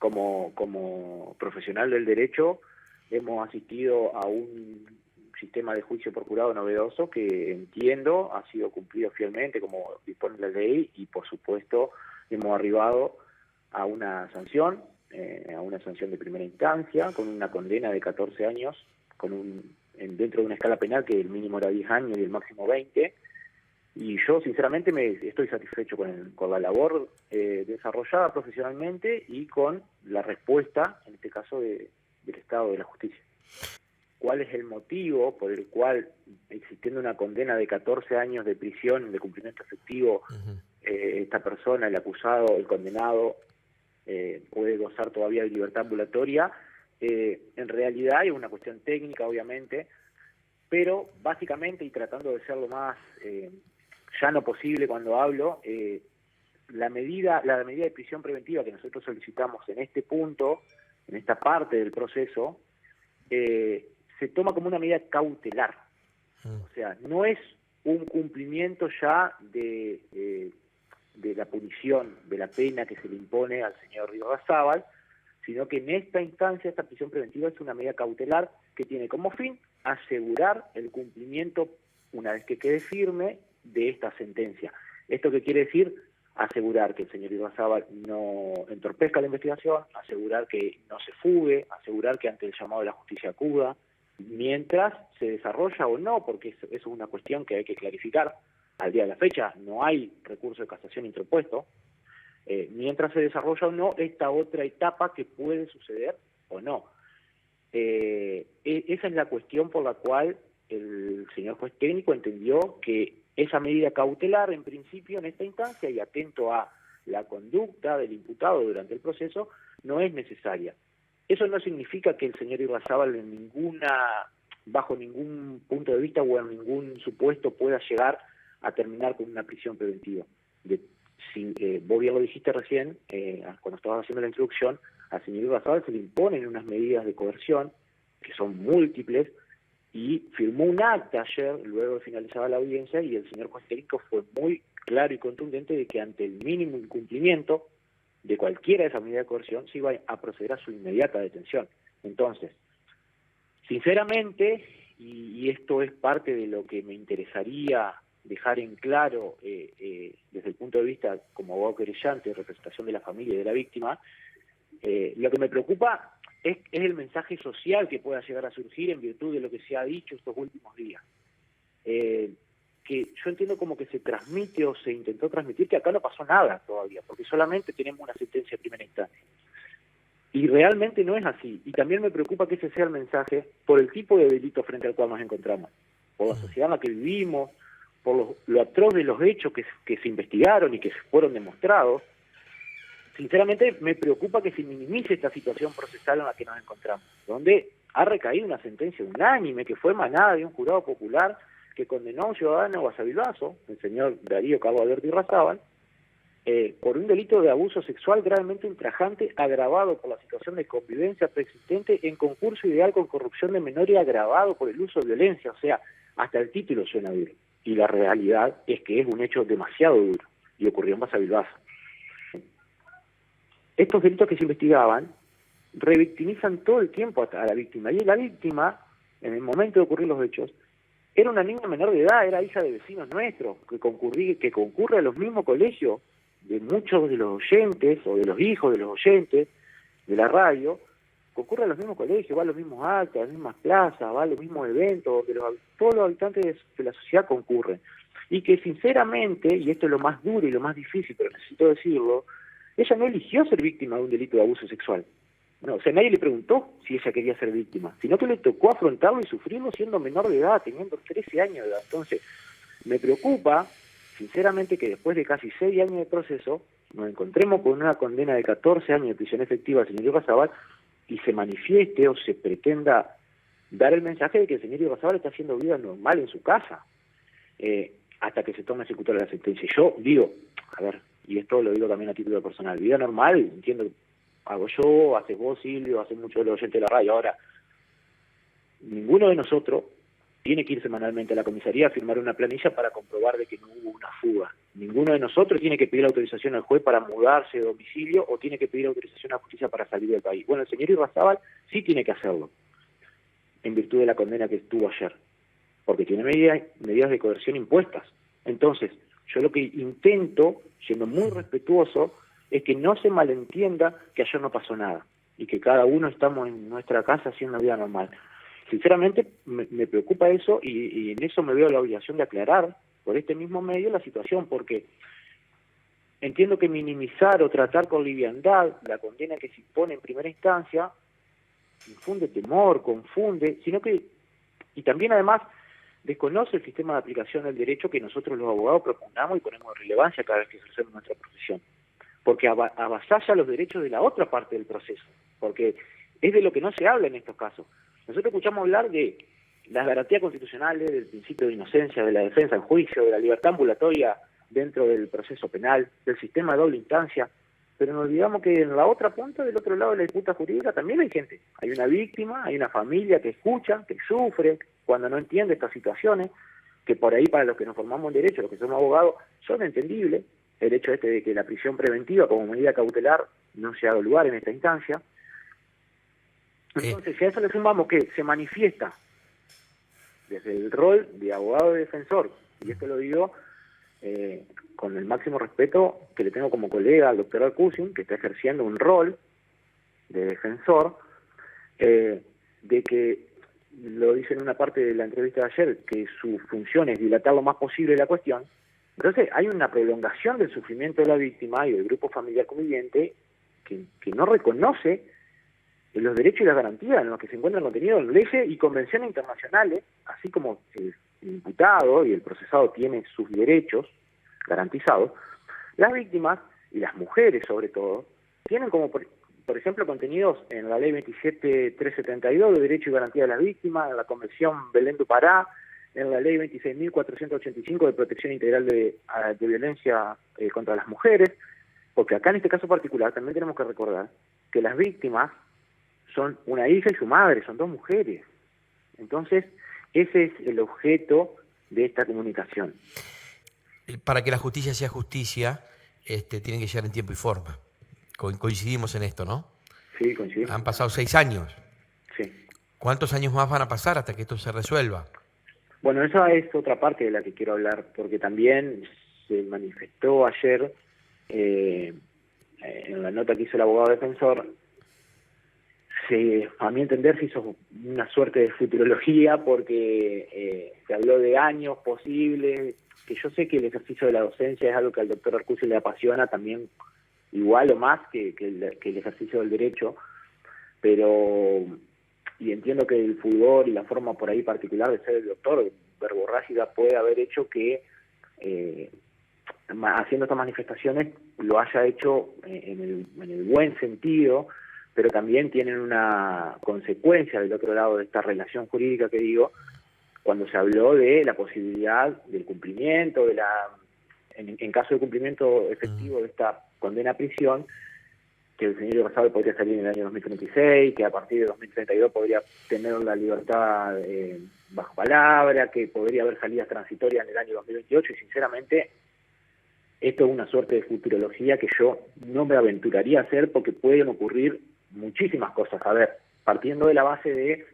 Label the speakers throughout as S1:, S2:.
S1: como profesional del derecho hemos asistido a un sistema de juicio por jurado novedoso que entiendo ha sido cumplido fielmente como dispone la ley, y por supuesto hemos arribado a una sanción de primera instancia con una condena de 14 años dentro de una escala penal que el mínimo era 10 años y el máximo 20. Y yo sinceramente estoy satisfecho con la labor desarrollada profesionalmente y con la respuesta, en este caso, del Estado de la Justicia. ¿Cuál es el motivo por el cual, existiendo una condena de 14 años de prisión, de cumplimiento efectivo, esta persona, el acusado, el condenado, puede gozar todavía de libertad ambulatoria? En realidad es una cuestión técnica, obviamente, pero básicamente, y tratando de ser lo más llano posible cuando hablo, la medida de prisión preventiva que nosotros solicitamos en este punto, en esta parte del proceso, se toma como una medida cautelar. O sea, no es un cumplimiento ya de la punición, de la pena que se le impone al señor Irarrázaval, sino que en esta instancia, esta prisión preventiva es una medida cautelar que tiene como fin asegurar el cumplimiento, una vez que quede firme, de esta sentencia. ¿Esto qué quiere decir? Asegurar que el señor Irarrázaval no entorpezca la investigación, asegurar que no se fugue, asegurar que ante el llamado de la justicia acuda, mientras se desarrolla o no, porque eso es una cuestión que hay que clarificar. Al día de la fecha no hay recurso de casación interpuesto, mientras se desarrolla o no esta otra etapa que puede suceder o no. Esa es la cuestión por la cual el señor juez técnico entendió que esa medida cautelar, en principio, en esta instancia, y atento a la conducta del imputado durante el proceso, no es necesaria. Eso no significa que el señor Irarrázaval bajo ningún punto de vista o en ningún supuesto pueda llegar a terminar con una prisión preventiva. Vos bien lo dijiste recién, cuando estabas haciendo la introducción, al señor Irarrázaval se le imponen unas medidas de coerción que son múltiples, y firmó un acta ayer, luego de finalizada la audiencia, y el señor juez técnico fue muy claro y contundente de que ante el mínimo incumplimiento de cualquiera de esas medidas de coerción se iba a proceder a su inmediata detención. Entonces, sinceramente, y esto es parte de lo que me interesaría dejar en claro desde el punto de vista como abogado querellante, representación de la familia y de la víctima, lo que me preocupa es el mensaje social que pueda llegar a surgir en virtud de lo que se ha dicho estos últimos días. Que yo entiendo como que se transmite o se intentó transmitir que acá no pasó nada todavía, porque solamente tenemos una sentencia de primera instancia. Y realmente no es así. Y también me preocupa que ese sea el mensaje por el tipo de delito frente al cual nos encontramos, por la sociedad en la que vivimos, por lo atroz de los hechos que se investigaron y que fueron demostrados. Sinceramente me preocupa que se minimice esta situación procesal en la que nos encontramos, donde ha recaído una sentencia unánime que fue emanada de un jurado popular que condenó a un ciudadano guasavilbaso, el señor Darío Carlos Alberto Irarrázaval, por un delito de abuso sexual gravemente ultrajante agravado por la situación de convivencia preexistente en concurso ideal con corrupción de menor y agravado por el uso de violencia. O sea, hasta el título suena duro. Y la realidad es que es un hecho demasiado duro y ocurrió en Guasavilbaso. Estos delitos que se investigaban revictimizan todo el tiempo a la víctima. Y la víctima, en el momento de ocurrir los hechos, era una niña menor de edad, era hija de vecinos nuestros, que concurre a los mismos colegios de muchos de los oyentes, o de los hijos de los oyentes de la radio, concurre a los mismos colegios, va a los mismos actos, a las mismas plazas, va a los mismos eventos, donde todos los habitantes de la sociedad concurren. Y que sinceramente, y esto es lo más duro y lo más difícil, pero necesito decirlo, ella no eligió ser víctima de un delito de abuso sexual. No, o sea, nadie le preguntó si ella quería ser víctima, sino que le tocó afrontarlo y sufrirlo siendo menor de edad, teniendo 13 años de edad. Entonces, me preocupa, sinceramente, que después de casi 6 años de proceso, nos encontremos con una condena de 14 años de prisión efectiva al señor Irarrázaval y se manifieste o se pretenda dar el mensaje de que el señor Irarrázaval está haciendo vida normal en su casa, hasta que se tome ejecutar la sentencia. Yo digo, a ver, y esto lo digo también a título personal, vida normal, entiendo, hago yo, haces vos, Silvio, hace mucho de los oyentes de la radio. Ahora, ninguno de nosotros tiene que ir semanalmente a la comisaría a firmar una planilla para comprobar de que no hubo una fuga. Ninguno de nosotros tiene que pedir autorización al juez para mudarse de domicilio o tiene que pedir autorización a la justicia para salir del país. Bueno, el señor Irrazábal sí tiene que hacerlo, en virtud de la condena que estuvo ayer, porque tiene medidas de coerción impuestas. Entonces, yo lo que intento, siendo muy respetuoso, es que no se malentienda que ayer no pasó nada y que cada uno estamos en nuestra casa haciendo una vida normal. Sinceramente me preocupa eso y en eso me veo la obligación de aclarar por este mismo medio la situación, porque entiendo que minimizar o tratar con liviandad la condena que se impone en primera instancia infunde temor, confunde, sino que, y también además desconoce el sistema de aplicación del derecho que nosotros los abogados propugnamos y ponemos en relevancia cada vez que ejercemos nuestra profesión, porque avasalla los derechos de la otra parte del proceso, porque es de lo que no se habla en estos casos. Nosotros escuchamos hablar de las garantías constitucionales, del principio de inocencia, de la defensa en juicio, de la libertad ambulatoria dentro del proceso penal, del sistema de doble instancia, pero nos olvidamos que en la otra punta, del otro lado de la disputa jurídica, también hay gente. Hay una víctima, hay una familia que escucha, que sufre cuando no entiende estas situaciones, que por ahí para los que nos formamos en derecho, los que somos abogados, son entendibles. El hecho de que la prisión preventiva como medida cautelar no se ha dado lugar en esta instancia. Entonces, si a eso le sumamos que se manifiesta desde el rol de abogado de defensor, y esto lo digo con el máximo respeto que le tengo como colega al doctor Alcusin, que está ejerciendo un rol de defensor, de que, lo dice en una parte de la entrevista de ayer, que su función es dilatar lo más posible la cuestión. Entonces hay una prolongación del sufrimiento de la víctima y del grupo familiar conviviente que no reconoce los derechos y las garantías en los que se encuentran contenidos en leyes y convenciones internacionales, así como el imputado y el procesado tiene sus derechos garantizados. Las víctimas, y las mujeres sobre todo, tienen como, por ejemplo, contenidos en la ley 27.372 de Derecho y Garantía de las Víctimas, en la Convención Belén du Pará, en la ley 26.485 de Protección Integral de Violencia contra las Mujeres, porque acá en este caso particular también tenemos que recordar que las víctimas son una hija y su madre, son dos mujeres. Entonces, ese es el objeto de esta comunicación.
S2: Para que la justicia sea justicia, tiene que llegar en tiempo y forma. Coincidimos en esto, ¿no?
S1: Sí, coincidimos.
S2: Han pasado 6 años.
S1: Sí.
S2: ¿Cuántos años más van a pasar hasta que esto se resuelva?
S1: Bueno, esa es otra parte de la que quiero hablar, porque también se manifestó ayer, en la nota que hizo el abogado defensor, a mi entender se hizo una suerte de futurología, porque se habló de años posibles, que yo sé que el ejercicio de la docencia es algo que al doctor Arcusi le apasiona también, igual o más que el ejercicio del derecho, pero, y entiendo que el fulgor y la forma por ahí particular de ser el doctor verborrágica puede haber hecho que haciendo estas manifestaciones lo haya hecho en el buen sentido, pero también tienen una consecuencia del otro lado de esta relación jurídica que digo, cuando se habló de la posibilidad del cumplimiento, en caso de cumplimiento efectivo de esta condena a prisión, que el señor Irrazábal podría salir en el año 2036, que a partir de 2032 podría tener la libertad bajo palabra, que podría haber salidas transitorias en el año 2028, y sinceramente esto es una suerte de futurología que yo no me aventuraría a hacer, porque pueden ocurrir muchísimas cosas. A ver, partiendo de la base de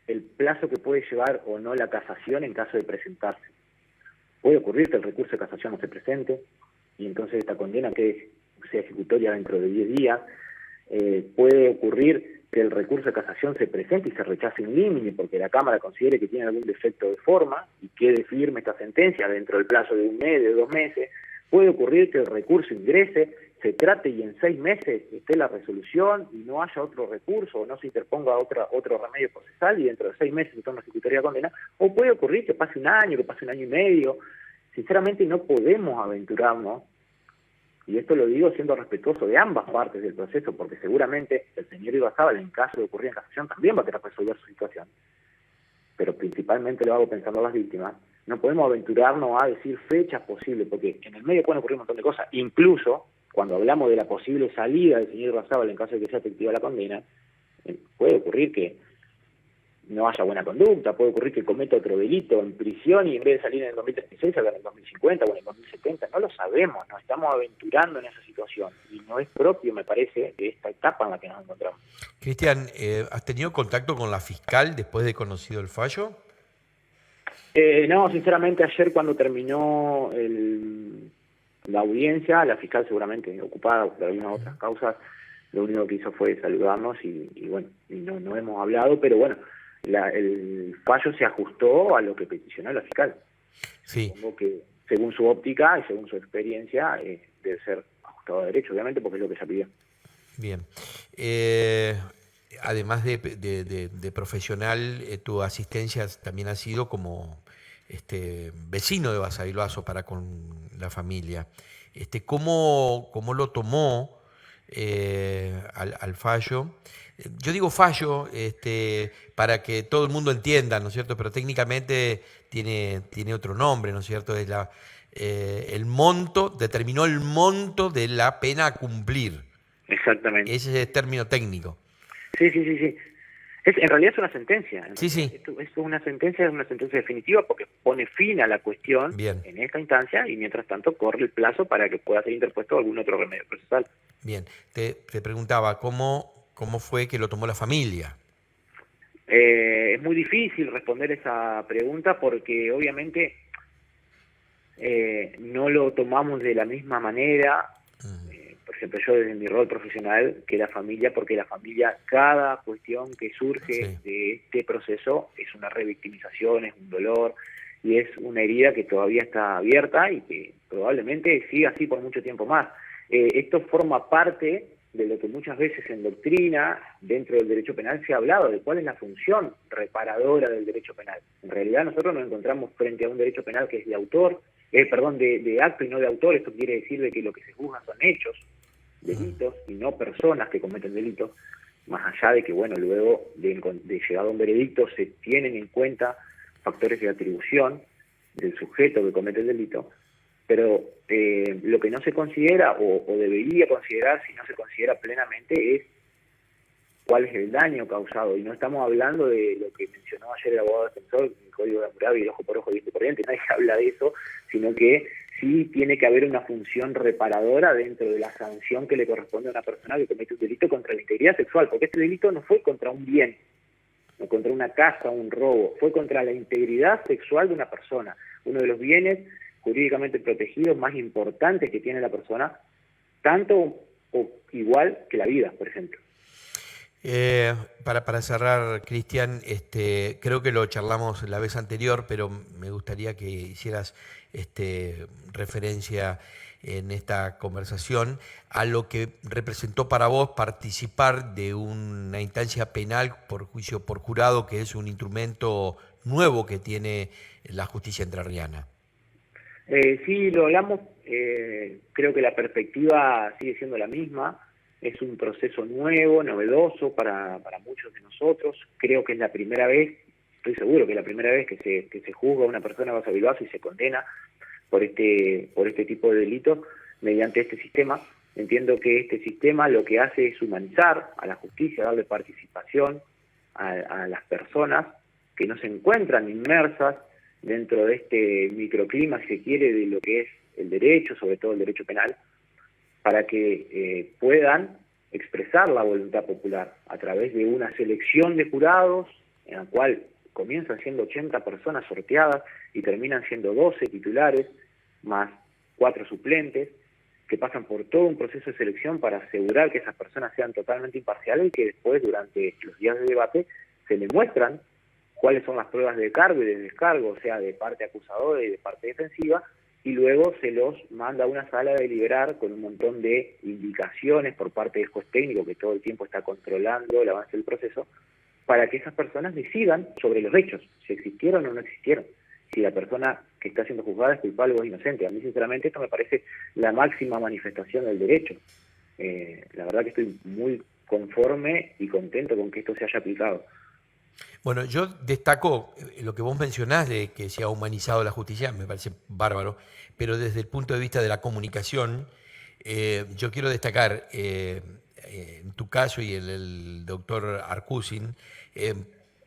S1: el plazo que puede llevar o no la casación en caso de presentarse. Puede ocurrir que el recurso de casación no se presente y entonces esta condena que sea ejecutoria dentro de 10 días. Puede ocurrir que el recurso de casación se presente y se rechace in limine porque la Cámara considere que tiene algún defecto de forma y quede firme esta sentencia dentro del plazo de 1 mes, de 2 meses. Puede ocurrir que el recurso ingrese, se trate y en 6 meses esté la resolución y no haya otro recurso o no se interponga otro remedio procesal y dentro de 6 meses se toma ejecutoria condena. O puede ocurrir que pase 1 año, que pase 1 año y medio. Sinceramente no podemos aventurarnos, y esto lo digo siendo respetuoso de ambas partes del proceso, porque seguramente el señor Irrazábal, en caso de ocurrir en casación, también va a querer resolver su situación, pero principalmente lo hago pensando en las víctimas. No podemos aventurarnos a decir fechas posibles, porque en el medio pueden ocurrir un montón de cosas, incluso cuando hablamos de la posible salida del señor Irrazábal en caso de que sea efectiva la condena, puede ocurrir que no haya buena conducta, puede ocurrir que cometa otro delito en prisión y en vez de salir en el 2036 salga en el 2050 o en el 2070, no lo sabemos, nos estamos aventurando en esa situación y no es propio, me parece, de esta etapa en la que nos encontramos.
S2: Cristian, ¿has tenido contacto con la fiscal después de conocido el fallo?
S1: No, sinceramente ayer cuando terminó la audiencia, la fiscal seguramente ocupada por algunas otras causas, lo único que hizo fue saludarnos y bueno, y no hemos hablado, pero bueno, el fallo se ajustó a lo que peticionó la fiscal.
S2: Sí.
S1: Supongo que según su óptica y según su experiencia debe ser ajustado a derecho, obviamente, porque es lo que ella pidió.
S2: Bien. Además de profesional, tu asistencia también ha sido como vecino de Basavilbaso para con la familia. ¿Cómo lo tomó al fallo? Yo digo fallo para que todo el mundo entienda, ¿no es cierto? Pero técnicamente tiene otro nombre, ¿no es cierto? Es el monto, determinó el monto de la pena a cumplir.
S1: Exactamente.
S2: Ese es el término técnico.
S1: Sí. En realidad es una sentencia.
S2: Sí.
S1: Esto es una sentencia definitiva porque pone fin a la cuestión
S2: Bien.
S1: en esta instancia y mientras tanto corre el plazo para que pueda ser interpuesto algún otro remedio procesal.
S2: Bien. Te preguntaba, ¿cómo fue que lo tomó la familia?
S1: Es muy difícil responder esa pregunta porque obviamente no lo tomamos de la misma manera. Por ejemplo, yo desde mi rol profesional, que la familia, porque la familia, cada cuestión que surge de este proceso es una revictimización, es un dolor y es una herida que todavía está abierta y que probablemente siga así por mucho tiempo más. Esto forma parte de lo que muchas veces en doctrina, dentro del derecho penal, se ha hablado de cuál es la función reparadora del derecho penal. En realidad nosotros nos encontramos frente a un derecho penal que es de autor, de acto y no de autor. Esto quiere decir de que lo que se juzga son hechos, delitos y no personas que cometen delitos, más allá de que, bueno, luego de llegado a un veredicto se tienen en cuenta factores de atribución del sujeto que comete el delito, pero lo que no se considera o debería considerar, si no se considera plenamente, es cuál es el daño causado, y no estamos hablando de lo que mencionó ayer el abogado defensor, el código de Hammurabi, el ojo por ojo, diente por diente, nadie habla de eso, sino que sí tiene que haber una función reparadora dentro de la sanción que le corresponde a una persona que comete un delito contra la integridad sexual, porque este delito no fue contra un bien, no contra una casa, un robo, fue contra la integridad sexual de una persona, uno de los bienes jurídicamente protegidos más importantes que tiene la persona, tanto o igual que la vida, por ejemplo.
S2: Para cerrar, Cristian, creo que lo charlamos la vez anterior, pero me gustaría que hicieras referencia en esta conversación a lo que representó para vos participar de una instancia penal por juicio por jurado, que es un instrumento nuevo que tiene la justicia entrerriana.
S1: Sí, lo hablamos, creo que la perspectiva sigue siendo la misma. Es un proceso nuevo, novedoso para muchos de nosotros. Creo que es la primera vez, estoy seguro que es la primera vez que se juzga a una persona de Basavilbaso y se condena por este tipo de delitos mediante este sistema. Entiendo que este sistema lo que hace es humanizar a la justicia, darle participación a las personas que no se encuentran inmersas dentro de este microclima, si se quiere, de lo que es el derecho, sobre todo el derecho penal, para que puedan expresar la voluntad popular a través de una selección de jurados en la cual comienzan siendo 80 personas sorteadas y terminan siendo 12 titulares más 4 suplentes, que pasan por todo un proceso de selección para asegurar que esas personas sean totalmente imparciales y que después, durante los días de debate, se le muestran cuáles son las pruebas de cargo y de descargo, o sea, de parte acusadora y de parte defensiva, y luego se los manda a una sala de deliberar con un montón de indicaciones por parte del juez técnico que todo el tiempo está controlando el avance del proceso, para que esas personas decidan sobre los hechos, si existieron o no existieron, si la persona que está siendo juzgada es culpable o es inocente. A mí, sinceramente, esto me parece la máxima manifestación del derecho. La verdad que estoy muy conforme y contento con que esto se haya aplicado.
S2: Bueno, yo destaco lo que vos mencionás de que se ha humanizado la justicia, me parece bárbaro, pero desde el punto de vista de la comunicación, yo quiero destacar, en tu caso y el doctor Arcusin,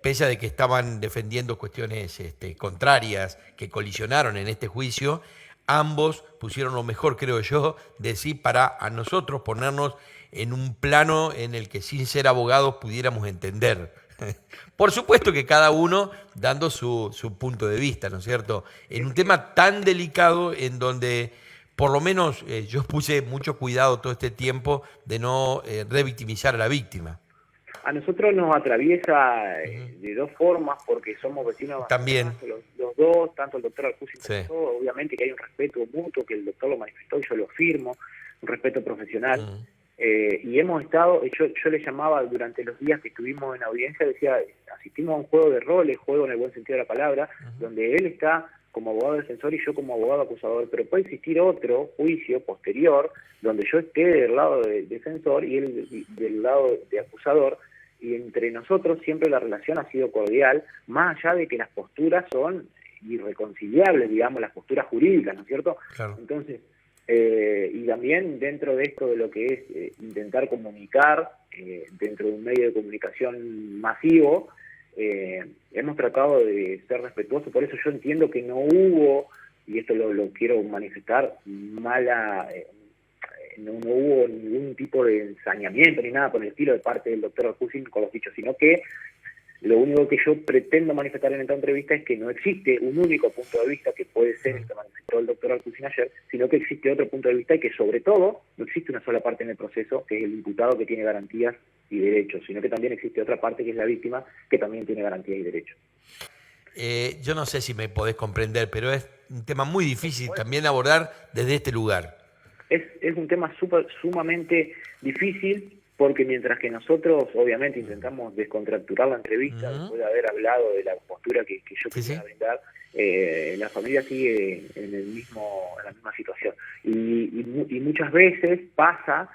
S2: pese a de que estaban defendiendo cuestiones contrarias que colisionaron en este juicio, ambos pusieron lo mejor, creo yo, de sí para a nosotros ponernos en un plano en el que sin ser abogados pudiéramos entender. Por supuesto que cada uno dando su punto de vista, ¿no es cierto? En un tema tan delicado en donde por lo menos yo puse mucho cuidado todo este tiempo de no revictimizar a la víctima.
S1: A nosotros nos atraviesa
S2: Ujú.
S1: de dos formas, porque somos vecinos
S2: También,
S1: los dos, tanto el doctor Arcusi como
S2: sí.
S1: yo. Obviamente que hay un respeto mutuo, que el doctor lo manifestó y yo lo firmo, un respeto profesional.
S2: Mm,
S1: Y hemos estado, yo le llamaba durante los días que estuvimos en audiencia, decía, asistimos a un juego de roles, juego en el buen sentido de la palabra, donde él está como abogado defensor y yo como abogado acusador, pero puede existir otro juicio posterior donde yo esté del lado de defensor y él del lado de acusador, y entre nosotros siempre la relación ha sido cordial, más allá de que las posturas son irreconciliables, digamos, las posturas jurídicas, ¿no es cierto?
S2: claro.
S1: Entonces, y también dentro de esto de lo que es intentar comunicar dentro de un medio de comunicación masivo, hemos tratado de ser respetuosos. Por eso yo entiendo que no hubo, y esto lo quiero manifestar, no hubo ningún tipo de ensañamiento ni nada por el estilo de parte del doctor Alcusin con los dichos, sino que lo único que yo pretendo manifestar en esta entrevista es que no existe un único punto de vista que puede ser el que manifestó el doctor Alcusin ayer, sino que existe otro punto de vista y que sobre todo no existe una sola parte en el proceso, que es el imputado que tiene garantías y derechos, sino que también existe otra parte que es la víctima que también tiene garantías y derechos.
S2: Yo no sé si me podés comprender, pero es un tema muy difícil también abordar desde este lugar.
S1: Es un tema sumamente difícil, porque mientras que nosotros obviamente intentamos descontracturar la entrevista, después de haber hablado de la postura que yo
S2: Sí,
S1: quería
S2: sí.
S1: brindar, la familia sigue en la misma situación. Y muchas veces pasa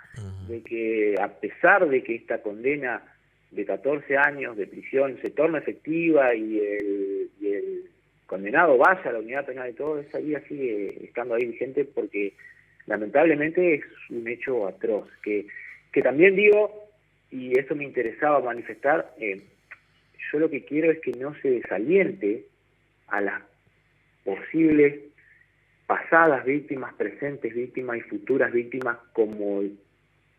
S1: de que a pesar de que esta condena de 14 años de prisión se torna efectiva y el condenado vaya a la unidad penal y todo, esa vida sigue estando ahí vigente, porque lamentablemente es un hecho atroz, que también digo, y eso me interesaba manifestar, yo lo que quiero es que no se desaliente a las posibles pasadas víctimas, presentes víctimas y futuras víctimas, como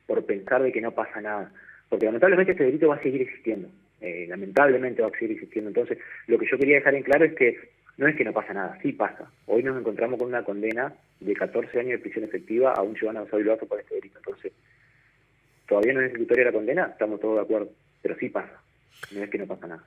S1: por pensar de que no pasa nada, porque lamentablemente este delito va a seguir existiendo, lamentablemente va a seguir existiendo. Entonces lo que yo quería dejar en claro es que no es que no pasa nada, sí pasa. Hoy nos encontramos con una condena de 14 años de prisión efectiva a un ciudadano Basavilbaso por este delito. Entonces, todavía no es ejecutoria la condena, estamos todos de acuerdo, pero sí pasa, no es que no pasa nada.